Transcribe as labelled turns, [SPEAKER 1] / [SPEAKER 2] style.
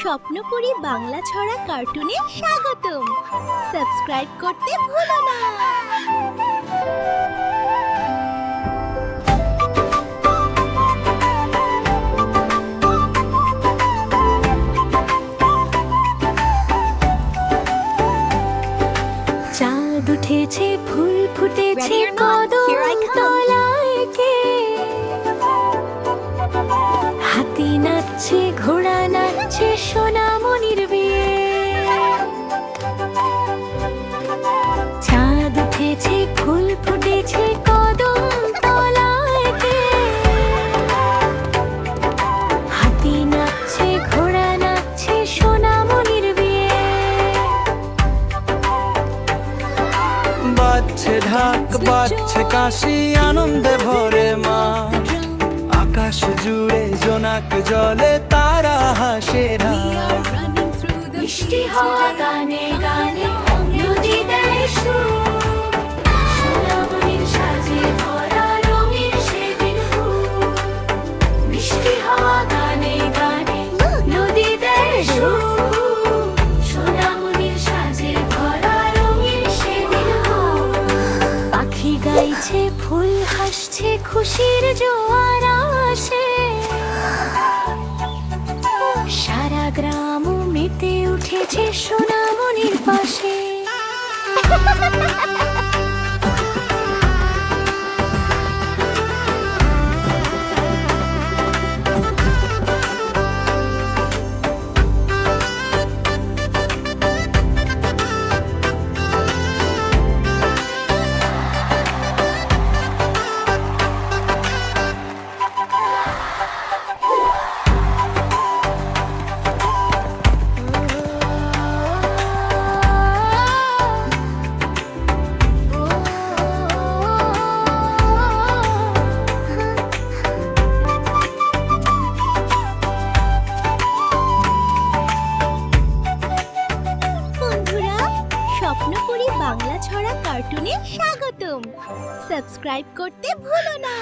[SPEAKER 1] স্বপ্নপুরী বাংলা ছড়া কার্টুনে স্বাগতম। সাবস্ক্রাইব করতে ভুলো না।
[SPEAKER 2] চাঁদ উঠেছে, ফুল ফুটেছে কদম তলায় কে, হাতি নাচছে, ঘোড়া নাচছে, সোনামণির বিয়ে। চাঁদ উঠেছে, ফুল ফুটেছে কদম তলায় কে, হাতি নাচছে, ঘোড়া নাচছে, সোনামণির বিয়ে।
[SPEAKER 3] বাজছে ঢাক, বাজছে কাশি, আনন্দে ভরে মা। আকাশ জুড়ে জোনাক জলে, তারা হাসে রাত।
[SPEAKER 2] মিষ্টি হওয়া গানে গানে নদী দেয় সুর, সোনামণির সাজে ভরা রঙিন সেদিন ফুল। মিষ্টি হওয়া গানে গানে নদী দেয় সুর, সোনামণির সাজে ভরা রঙিন সেদিন ফুল। পাখি গাইছে, ফুল হাসছে, খুশির জোয়ার আসে, সারা গ্রাম মেতে উঠেছে সোনামণির পাশে।
[SPEAKER 1] বন্ধুরা, স্বপ্নপুরী বাংলা ছড়া কার্টুনে স্বাগতম। সাবস্ক্রাইব করতে ভুলো না।